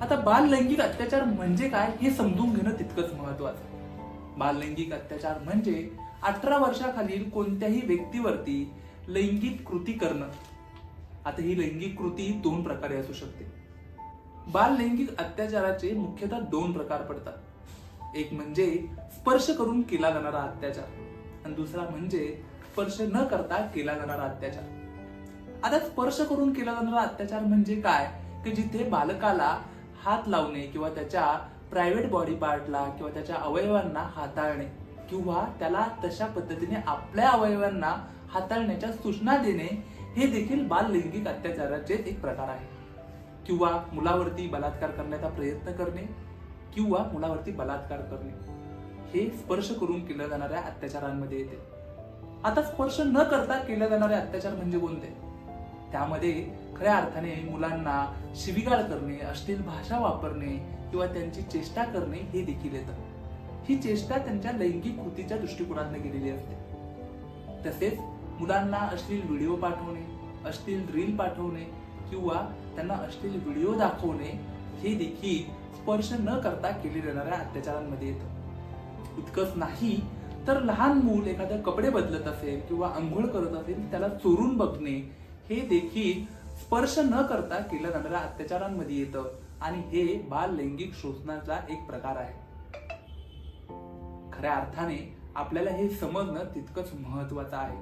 आता बाल लैंगिक अत्याचार म्हणजे काय हे समजून घेणं तितकंच महत्वाचं आहे. बाल लैंगिक अत्याचार म्हणजे 18 वर्षाखालील कोणत्याही व्यक्तीवरती लैंगिक कृती करणं. आता ही लैंगिक कृती 2 प्रकारे असू शकते. बाल लैंगिक अत्याचाराचे मुख्यतः 2 प्रकार पडतात. एक म्हणजे स्पर्श करून केला जाणारा अत्याचार आणि दुसरा म्हणजे स्पर्श न करता केला जाणारा अत्याचार. आता स्पर्श करून केला जाणारा अत्याचार म्हणजे काय, की जिथे बालकाला हात लावणे किंवा त्याच्या प्रायव्हेट बॉडी पार्टला किंवा त्याच्या अवयवांना हाताळणे किंवा त्याला तशा पद्धतीने आपल्या अवयवांना हाताळण्याच्या सूचना देणे हे देखील बाल लैंगिक अत्याचाराचे एक प्रकार आहे. किंवा मुलावरती बलात्कार करण्याचा प्रयत्न करणे किंवा मुलावरती बलात्कार करणे हे स्पर्श करून केल्या जाणाऱ्या अत्याचारांमध्ये येते. आता स्पर्श न करता केल्या जाणारे अत्याचार म्हणजे कोणते? त्यामध्ये खऱ्या अर्थाने मुलांना शिवीगाळ करणे, अश्लील भाषा वापरणे किंवा त्यांची चेष्टा करणे हे देखील येतं. ही चेष्टा त्यांच्या लैंगिक कृतीच्या दृष्टिकोनातून केलेली असते. तसेच मुलांना अश्लील व्हिडिओ पाठवणे, अश्लील रील पाठवणे किंवा त्यांना अश्लील व्हिडिओ दाखवणे हे देखील स्पर्श न करता केले जाणाऱ्या अत्याचारांमध्ये येतं. इतकंच नाही तर लहान मूल एखादे कपडे बदलत असेल किंवा आंघोळ करत असेल त्याला चोरून बघणे हे देखील स्पर्श न करता केल्या जाणाऱ्या अत्याचारांमध्ये येतं आणि हे बाल लैंगिक शोषणाचा एक प्रकार आहे. खऱ्या अर्थाने आपल्याला हे समजणं तितकंच महत्वाचं आहे.